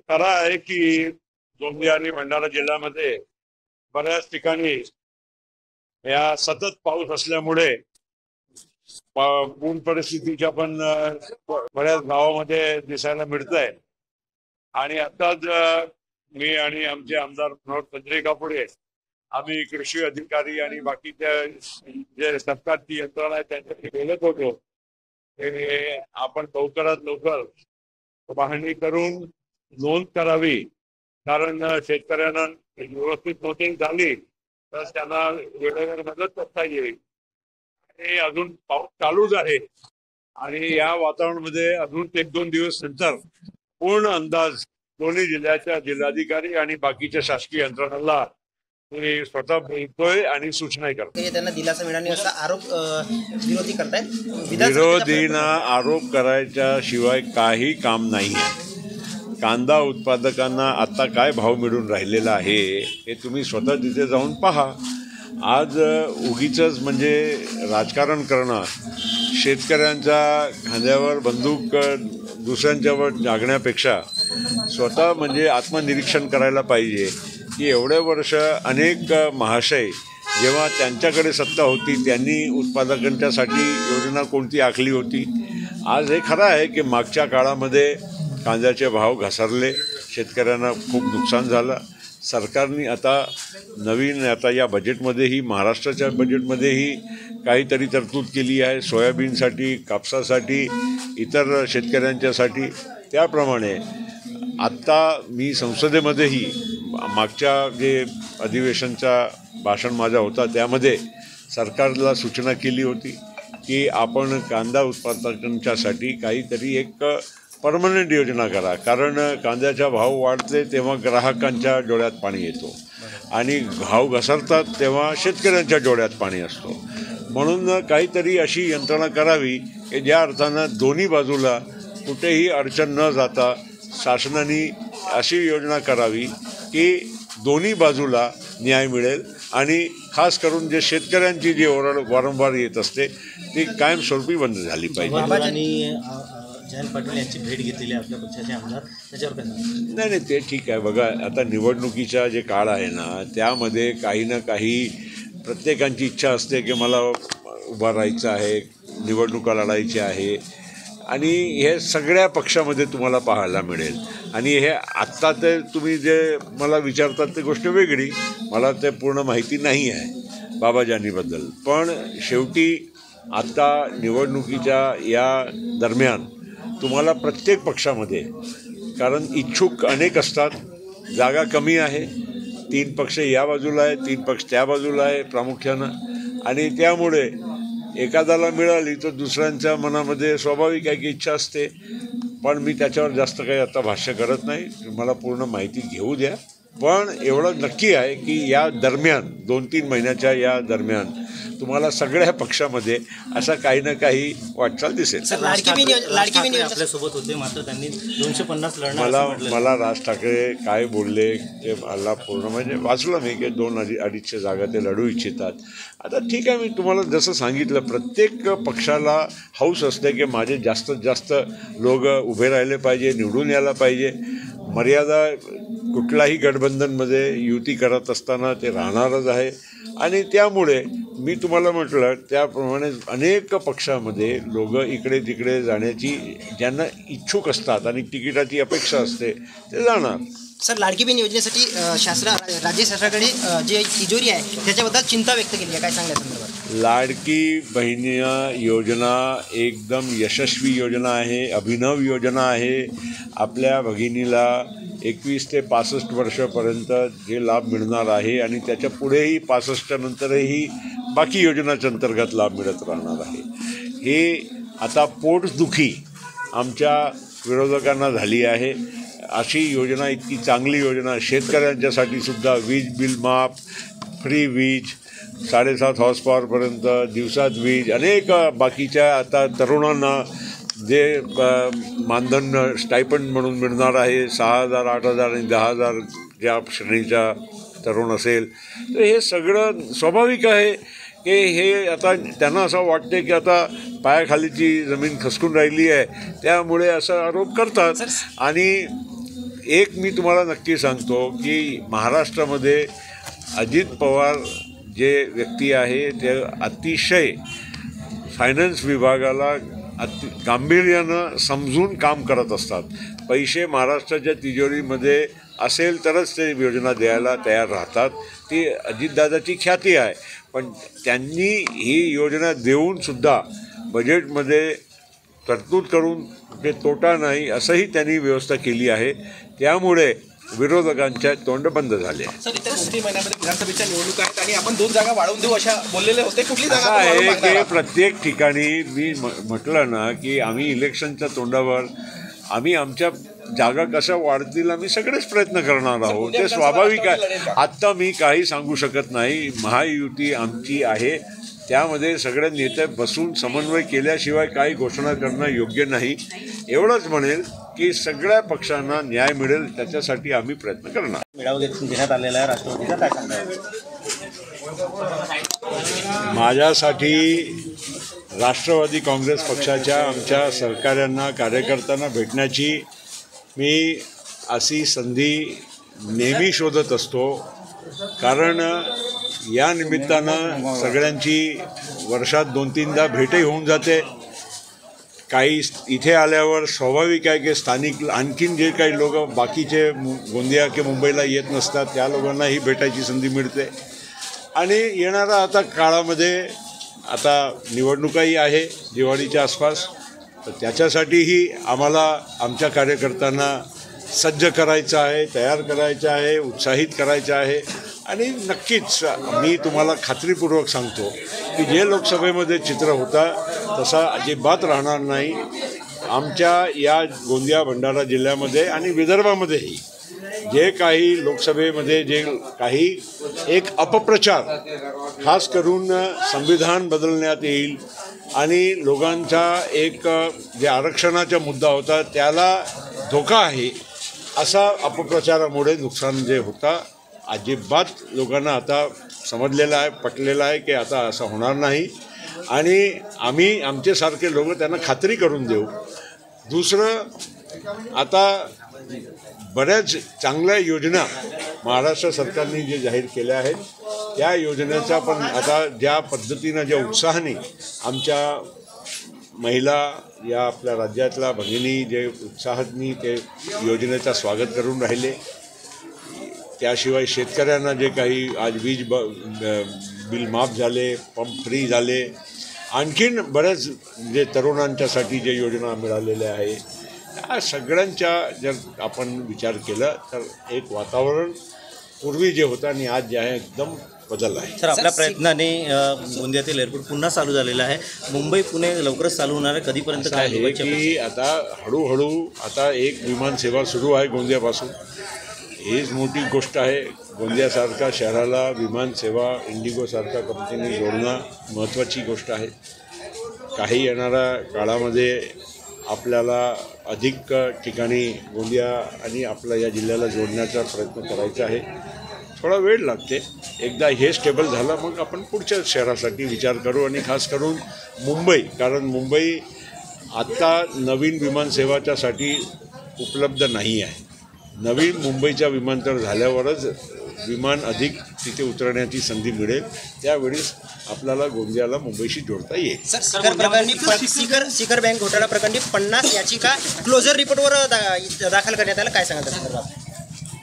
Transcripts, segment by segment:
खरं आहे की गोंदिया आणि भंडारा जिल्ह्यामध्ये बऱ्याच ठिकाणी या सतत पाऊस असल्यामुळे पूर परिस्थितीच्या पण बऱ्याच गावामध्ये दिसायला मिळत आहे. आणि आताच मी आणि आमचे आमदार मनोहर पंजरेकापुढे आम्ही कृषी अधिकारी आणि बाकीच्या जे सरकारची यंत्रणा आहे त्यांच्याशी बोलत होतो. हे आपण लवकरात लवकर पाहणी करून नोंद करावी, कारण शेतकऱ्यांना व्यवस्थित नोंदणी झाली तर त्यांना वेळेवर मदत करता येईल. हे अजून पाऊस चालूच आहे आणि या वातावरणामध्ये अजून 1-2 दिवस नंतर पूर्ण अंदाज दोन्ही जिल्ह्याच्या जिल्हाधिकारी आणि बाकीच्या शासकीय यंत्रणांना मी स्वतः बोलतोय आणि सूचनाही करतोय. त्यांना दिलासा मिळाला असा आरोप विरोधी करतायत. विरोधींना आरोप करायच्या शिवाय काही काम नाही आहे. कांदा उत्पादकांना आता काय भाव मिळून राहिलेला आहे हे तुम्ही स्वतः तिथे जाऊन पहा. आज उगीचच म्हणजे राजकारण करणं, शेतकऱ्यांच्या खांद्यावर बंदूक दुसऱ्यांच्यावर जागण्यापेक्षा स्वतः म्हणजे आत्मनिरीक्षण करायला पाहिजे की एवढे वर्ष अनेक महाशय जेव्हा त्यांच्याकडे सत्ता होती त्यांनी उत्पादकांच्यासाठी योजना कोणती आखली होती. आज हे खरं आहे की मागच्या काळामध्ये कांद्याचे भाव घसरले, शेतकऱ्यांना खूप नुकसान झालं. सरकारने आता या बजेटमध्येही, महाराष्ट्राच्या बजेटमध्येही काहीतरी तरतूद केली आहे सोयाबीनसाठी, कापसासाठी, इतर शेतकऱ्यांच्यासाठी. त्याप्रमाणे आत्ता मी संसदेमध्येही मागच्या जे अधिवेशनचा भाषण माझा होता त्यामध्ये सरकारला सूचना केली होती की आपण कांदा उत्पादकांच्यासाठी काहीतरी एक परमनंट योजना करा, कारण कांद्याचा भाव वाढते तेव्हा ग्राहकांच्या डोळ्यात पाणी येतो आणि भाव घसरतात तेव्हा शेतकऱ्यांच्या डोळ्यात पाणी असतो. म्हणून काहीतरी अशी यंत्रणा करावी की ज्या अर्थानं दोन्ही बाजूला कुठेही अडचण न जाता शासनाने अशी योजना करावी की दोन्ही बाजूला न्याय मिळेल आणि खास करून जे शेतकऱ्यांची जी ओरड वारंवार येत असते ती कायमस्वरूपी बंद झाली पाहिजे. जयंत पाटील यांची भेट घेतलेली आहे आपल्या पक्षाचे आमदार, त्याच्यावर काय? नाही ते ठीक आहे. बघा, आता निवडणुकीचा जे काळ आहे ना त्यामध्ये काही ना काही प्रत्येकांची इच्छा असते की मला उभा राहायचं आहे, निवडणुका लढायची आहे आणि हे सगळ्या पक्षामध्ये तुम्हाला पाहायला मिळेल. आणि हे आत्ता ते तुम्ही जे मला विचारतात ती गोष्ट वेगळी, मला ते पूर्ण माहिती नाही आहे बाबाजानीबद्दल. पण शेवटी आत्ता निवडणुकीच्या या दरम्यान तुम्हाला प्रत्येक पक्षामध्ये, कारण इच्छुक अनेक असतात, जागा कमी आहे, 3 पक्ष या बाजूला आहे, 3 पक्ष त्या बाजूला आहे प्रामुख्यानं, आणि त्यामुळे एखाद्याला मिळाली तर दुसऱ्यांच्या मनामध्ये स्वाभाविक आहे की इच्छा असते. पण मी त्याच्यावर जास्त काही आता भाष्य करत नाही, मला पूर्ण माहिती घेऊ द्या. पण एवढं नक्की आहे की या दरम्यान 2-3 महिन्याच्या या दरम्यान तुम्हाला सगळ्या पक्षामध्ये असा काही ना काही वाटचाल दिसेल. आपल्यासोबत होते मात्र त्यांनी 250 लढणार. मला राज ठाकरे काय बोलले ते मला पूर्ण म्हणजे वाचलं मी की 2-2.5 जागा ते लढू इच्छितात. आता ठीक आहे, मी तुम्हाला जसं सांगितलं प्रत्येक पक्षाला हौस असते की माझे जास्तीत जास्त लोक उभे राहिले पाहिजे, निवडून यायला पाहिजे. मर्यादा कुठलाही गठबंधनमध्ये युती करत असताना ते राहणारच आहे. आणि त्यामुळे मी तुम्हाला म्हटलं त्याप्रमाणे अनेक पक्षामध्ये लोक इकडे तिकडे जाण्याची ज्यांना इच्छुक असतात आणि तिकिटाची अपेक्षा असते ते जाणार. सर, लाडकी बहीण योजनेसाठी राज्य शासनाकडे जे तिजोरी आहे त्याच्याबद्दल चिंता व्यक्त केली आहे, काय सांगण्या संदर्भात? लाडकी बहीण योजना एकदम यशस्वी योजना आहे, अभिनव योजना आहे. आपल्या भगिनीला 21 ते 65 वर्षापर्यंत जे लाभ मिळणार आहे आणि त्याच्या पुढेही 65 नंतरही बाकी योजनाच्या अंतर्गत लाभ मिळत राहणार आहे. हे आता पोटदुखी आमच्या विरोधकांना झाली आहे. अशी योजना, इतकी चांगली योजना शेतकऱ्यांच्यासाठी सुद्धा, वीज बिल माफ, फ्री वीज, 7.5 हॉर्स पॉवरपर्यंत दिवसात वीज, अनेक बाकीच्या आता तरुणांना जे मानधन स्टायपंड म्हणून मिळणार आहे 6,000, 8,000 आणि 10,000 ज्या श्रेणीचा तरुण असेल तर हे सगळं स्वाभाविक आहे की हे आता त्यांना असं वाटते की आता पायाखालीची जमीन खसकून राहिली आहे त्यामुळे असा आरोप करतात. आणि एक मी तुम्हाला नक्की सांगतो की महाराष्ट्रामध्ये अजित पवार जे व्यक्ती आहे ते अतिशय फायनान्स विभागाला गांभीर्यानं समजून काम करत असतात. पैसे महाराष्ट्राच्या तिजोरीमध्ये असेल तरच ते योजना द्यायला तयार राहतात. ती अजितदादाची ख्याती आहे. पण त्यांनी ही योजना देऊनसुद्धा बजेटमध्ये तरतूद करून ते तोटा नाही असंही त्यांनी व्यवस्था केली आहे. त्यामुळे विरोधकांच्या तोंड बंद झाले. सर, इथे 2-3 महिन्यामध्ये विधानसभेच्या निवडणुका आहेत आणि आपण 2 जागा वाढवून देऊ अशा बोललेले होते. कुठली असं जागा आपण वाढवून आहे मागणार की आहात? प्रत्येक ठिकाणी मी म्हटलं ना की आम्ही इलेक्शनच्या तोंडावर आम्ही आमच्या जागा कशा वाढतील आम्ही सगळेच प्रयत्न करणार आहोत. ते स्वाभाविक आहे. आत्ता मी काही सांगू शकत नाही. महायुती आमची आहे, त्यामध्ये सगळ्या नेते बसून समन्वय केल्याशिवाय काही घोषणा करणं योग्य नाही. एवढंच म्हणेल की सगळ्या पक्षांना न्याय मिळेल त्याच्यासाठी आम्ही प्रयत्न करणार. मेळावा घेण्यात आलेला आहे राष्ट्रवादीचा, काय सांगणार? माझ्यासाठी राष्ट्रवादी काँग्रेस पक्षाच्या आमच्या सहकाऱ्यांना कार्यकर्त्यांना भेटण्याची मी अशी संधी नेहमी शोधत असतो. कारण या निमित्तानं सगळ्यांची वर्षात 2-3दा भेटही होऊन जाते. काही इथे आल्यावर स्वाभाविक आहे की स्थानिक आणखीन जे काही लोक बाकीचे गोंदिया की मुंबईला येत नसतात त्या लोकांनाही भेटायची संधी मिळते. आणि येणारा आता काळामध्ये आता निवडणुकाही आहे दिवाळीच्या आसपास, तर त्याच्यासाठीही आम्हाला आमच्या कार्यकर्त्यांना सज्ज करायचं आहे, तयार करायचं आहे, उत्साहित करायचं आहे. आणि नक्कीच मी तुम्हाला खात्रीपूर्वक सांगतो की जे लोकसभेमध्ये चित्र होता तसा अजिबात राहणार नाही. आमच्या या गोंदिया भंडारा जिल्ह्यामध्ये आणि विदर्भामध्येही जे काही लोकसभेमध्ये जे काही एक अपप्रचार खास करून संविधान बदलण्यात येईल आणि लोकांचा एक जे आरक्षणाचा मुद्दा होता त्याला धोका आहे असा अपप्रचारामुळे नुकसान जे होता अजिबात लोकांना आता समजलेलं आहे, पटलेलं आहे की आता असं होणार नाही. आणि आम्ही आमच्यासारखे लोक त्यांना खात्री करून देऊ. दुसरं, आता बऱ्याच चांगल्या योजना महाराष्ट्र सरकारने जे जाहीर केल्या आहेत त्या योजनेचा पण आता ज्या पद्धतीनं ज्या उत्साहाने आमच्या महिला या आपल्या राज्यातल्या भगिनी जे उत्साहाने ते योजनेचं स्वागत करून राहिले. त्याशिवाय शेतकऱ्यांना जे काही आज वीज बिल माफ झाले, पंप फ्री झाले, आणखीन बऱ्याच जे तरुणांच्यासाठी जे योजना मिळालेल्या आहे, या सगळ्यांच्या जर आपण विचार केला तर एक वातावरण पूर्वी जे होतं आणि आज जे आहे एकदम बदल आहे. सर, आपल्या प्रयत्नाने गोंदियातील एअरपोर्ट पुन्हा चालू झालेलं आहे. मुंबई पुणे लवकरच चालू होणार आहे. कधीपर्यंत काय आहे की आता हळूहळू आता एक विमानसेवा सुरू आहे गोंदियापासून. हीच मोठी गोष्ट आहे. गोंदियासारख्या शहराला विमानसेवा इंडिगोसारख्या कंपनीने जोडणं महत्त्वाची गोष्ट आहे. काही येणाऱ्या काळामध्ये आपल्याला अधिक ठिकाणी गोंदिया आणि आपल्या या जिल्ह्याला जोडण्याचा प्रयत्न करायचा आहे. थोडा वेळ लागते. एकदा हे स्टेबल झालं मग आपण पुढच्या शहरासाठी विचार करू. आणि खास करून मुंबई, कारण मुंबई आत्ता नवीन विमानसेवाच्यासाठी उपलब्ध नाही आहे. नवीन मुंबईच्या विमानतळ झाल्यावरच विमान अधिक तिथे उतरण्याची संधी मिळेल. त्यावेळेस आपल्याला गोंदियाला मुंबईशी जोडता येईल. सर, सिकर बँक घोटाळा प्रकरणी 50 याचिका क्लोजर रिपोर्टवर दाखल करण्यात आलं, काय सांगा त्या संदर्भात?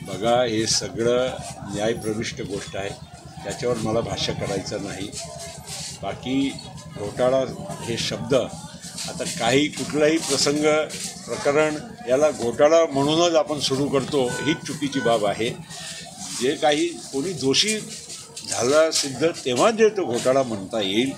बघा, हे सगळं न्यायप्रविष्ट गोष्ट आहे, त्याच्यावर मला भाष्य करायचं नाही. बाकी घोटाळा हे शब्द आता काही कुठलाही प्रकरण याला घोटाळा म्हणूनच आपण सुरू करतो, हीच चुकीची बाब आहे. जे काही कोणी दोषी झाला सिद्ध तेव्हा जे तो घोटाळा म्हणता येईल.